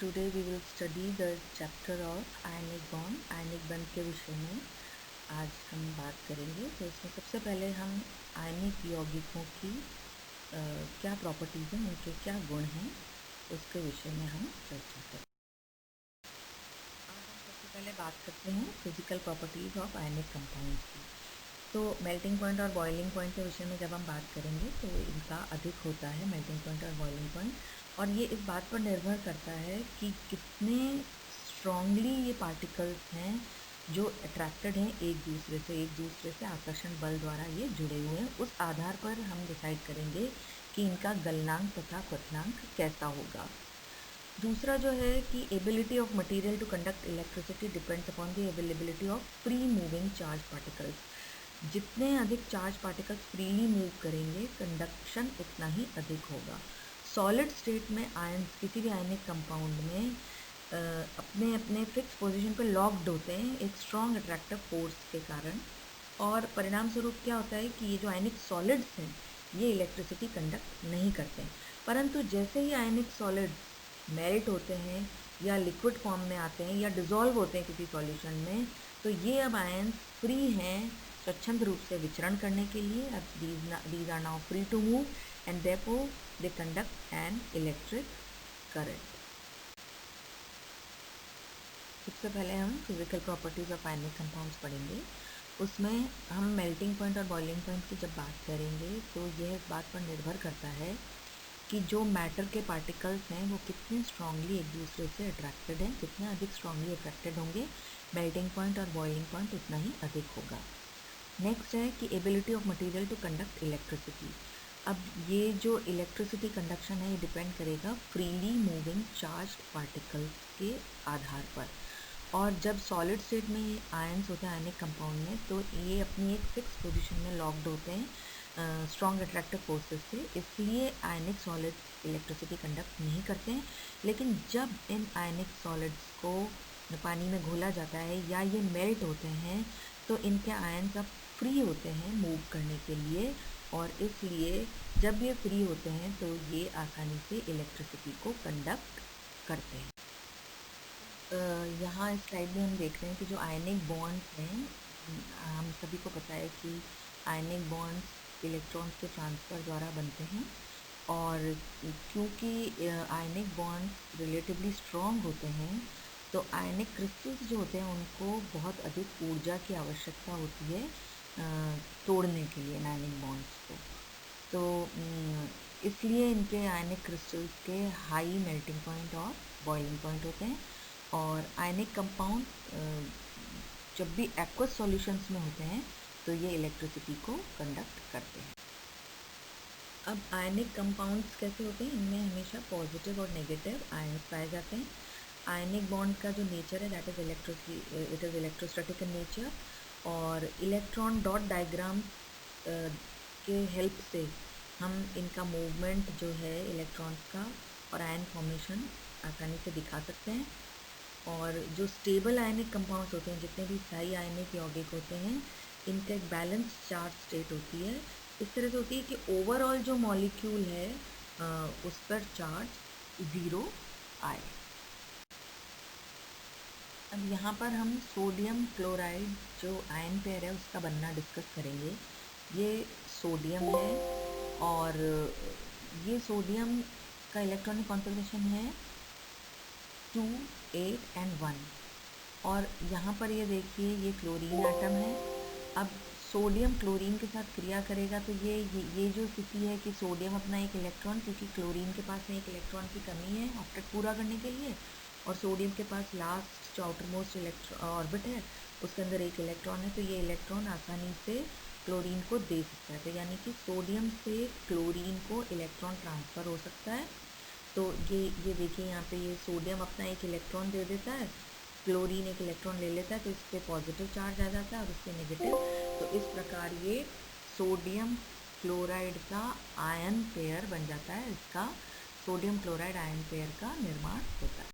Today we will study the chapter of ionic bond. Ionic बंध के विषय में आज हम बात करेंगे। तो इसमें सबसे पहले हम आयनिक यौगिकों की क्या प्रॉपर्टीज़ हैं, उनके क्या गुण हैं, उसके विषय में हम चर्चा करें। आज हम सबसे पहले बात करते हैं physical properties of ionic compounds की। तो मेल्टिंग पॉइंट और बॉइलिंग पॉइंट के विषय में जब हम बात करेंगे तो इनका अधिक होता है, मेल्टिंग पॉइंट और बॉइलिंग पॉइंट, और ये इस बात पर निर्भर करता है कि कितने स्ट्रॉन्गली ये पार्टिकल्स हैं जो अट्रैक्टेड हैं एक दूसरे से आकर्षण बल द्वारा ये जुड़े हुए हैं। उस आधार पर हम डिसाइड करेंगे कि इनका गलनांक तथा क्वथनांक कैसा होगा। दूसरा जो है कि ability of material to conduct electricity depends upon the availability of free moving charge particles. जितने अधिक चार्ज पार्टिकल्स फ्रीली मूव करेंगे, कंडक्शन उतना ही अधिक होगा। सॉलिड स्टेट में आयन किसी भी आयनिक कंपाउंड में अपने अपने फिक्स पोजीशन पर लॉक्ड होते हैं एक स्ट्रॉन्ग अट्रैक्टिव फोर्स के कारण, और परिणाम स्वरूप क्या होता है कि ये जो आयनिक सॉलिड्स हैं ये इलेक्ट्रिसिटी कंडक्ट नहीं करते हैं। परंतु जैसे ही आयनिक सॉलिड मेल्ट होते हैं या लिक्विड फॉर्म में आते हैं या डिज़ोल्व होते हैं किसी सॉल्यूशन में, तो ये अब आयन फ्री हैं स्वच्छंद रूप से विचरण करने के लिए। अब these are now free to move and therefore they conduct an electric current. सबसे पहले हम physical properties of ionic compounds पढ़ेंगे। उसमें हम मेल्टिंग पॉइंट और बॉइलिंग पॉइंट की जब बात करेंगे तो यह इस बात पर निर्भर करता है कि जो मैटर के पार्टिकल्स हैं वो कितने स्ट्रांगली एक दूसरे से अट्रैक्टेड हैं। जितने अधिक स्ट्रांगली अट्रैक्टेड होंगे, मेल्टिंग पॉइंट और बॉइलिंग पॉइंट उतना ही अधिक होगा। नेक्स्ट है कि ability of material to conduct electricity. अब ये जो इलेक्ट्रिसिटी कंडक्शन है ये डिपेंड करेगा फ्रीली मूविंग चार्ज पार्टिकल्स के आधार पर। और जब सॉलिड स्टेट में ये आयन्स होते हैं आयनिक कंपाउंड में, तो ये अपनी एक फिक्स पोजीशन में लॉक्ड होते हैं स्ट्रॉन्ग अट्रैक्टिव फोर्सेस से, इसलिए आयनिक सॉलिड इलेक्ट्रिसिटी कंडक्ट नहीं करते हैं। लेकिन जब इन आयनिक सॉलिड्स को पानी में घोला जाता है या ये मेल्ट होते हैं तो इनके आयन्स अब फ्री होते हैं मूव करने के लिए, और इसलिए जब ये फ्री होते हैं तो ये आसानी से इलेक्ट्रिसिटी को कंडक्ट करते हैं। यहाँ इस स्लाइड में हम देख रहे हैं कि जो आयनिक बॉन्ड्स हैं, हम सभी को पता है कि आयनिक बॉन्ड्स इलेक्ट्रॉन्स के ट्रांसफ़र द्वारा बनते हैं, और क्योंकि आयनिक बॉन्ड्स रिलेटिवली स्ट्रॉन्ग होते हैं तो आयनिक क्रिस्टल्स जो होते हैं उनको बहुत अधिक ऊर्जा की आवश्यकता होती है तोड़ने के लिए आयनिक बॉन्ड्स को। तो इसलिए इनके आयनिक क्रिस्टल्स के हाई मेल्टिंग पॉइंट और बॉइलिंग पॉइंट होते हैं। और आयनिक कंपाउंड जब भी एक्वस सॉल्यूशंस में होते हैं तो ये इलेक्ट्रिसिटी को कंडक्ट करते हैं। अब आयनिक कंपाउंड्स कैसे होते हैं, इनमें हमेशा पॉजिटिव और नेगेटिव आयन्स पाए जाते हैं। आयनिक बॉन्ड का जो नेचर है that is electrostatic in nature, और इलेक्ट्रॉन डॉट डायग्राम के हेल्प से हम इनका मूवमेंट जो है इलेक्ट्रॉन्स का और आयन फॉर्मेशन आसानी से दिखा सकते हैं। और जो स्टेबल आयनिक कंपाउंड्स होते हैं, जितने भी स्थायी आयनिक यौगिक होते हैं, इनका एक बैलेंस चार्ज स्टेट होती है। इस तरह से होती है कि ओवरऑल जो मॉलिक्यूल है उस पर चार्ज ज़ीरो आए। अब यहाँ पर हम सोडियम क्लोराइड जो आयन पेयर है उसका बनना डिस्कस करेंगे। ये सोडियम है और ये सोडियम का इलेक्ट्रॉनिक कॉन्फ़िगरेशन है 2, 8 and 1, और यहाँ पर ये देखिए ये क्लोरीन एटम है। अब सोडियम क्लोरीन के साथ क्रिया करेगा तो ये जो स्थिति है कि सोडियम अपना एक इलेक्ट्रॉन, क्योंकि क्लोरीन के पास में एक इलेक्ट्रॉन की कमी है ऑक्टेट पूरा करने के लिए, और सोडियम के पास लास्ट जो आउटर मोस्ट ऑर्बिट है उसके अंदर एक इलेक्ट्रॉन है, तो ये इलेक्ट्रॉन आसानी से क्लोरीन को दे सकता है। तो यानी कि सोडियम से क्लोरीन को इलेक्ट्रॉन ट्रांसफ़र हो सकता है। तो ये देखिए यहाँ पे ये सोडियम अपना एक इलेक्ट्रॉन दे देता है, क्लोरीन एक इलेक्ट्रॉन ले लेता है, तो इस पर पॉजिटिव चार्ज आ जाता है और इस पर नेगेटिव। तो इस प्रकार ये सोडियम क्लोराइड का आयन पेयर बन जाता है, इसका सोडियम क्लोराइड आयन पेयर का निर्माण होता है।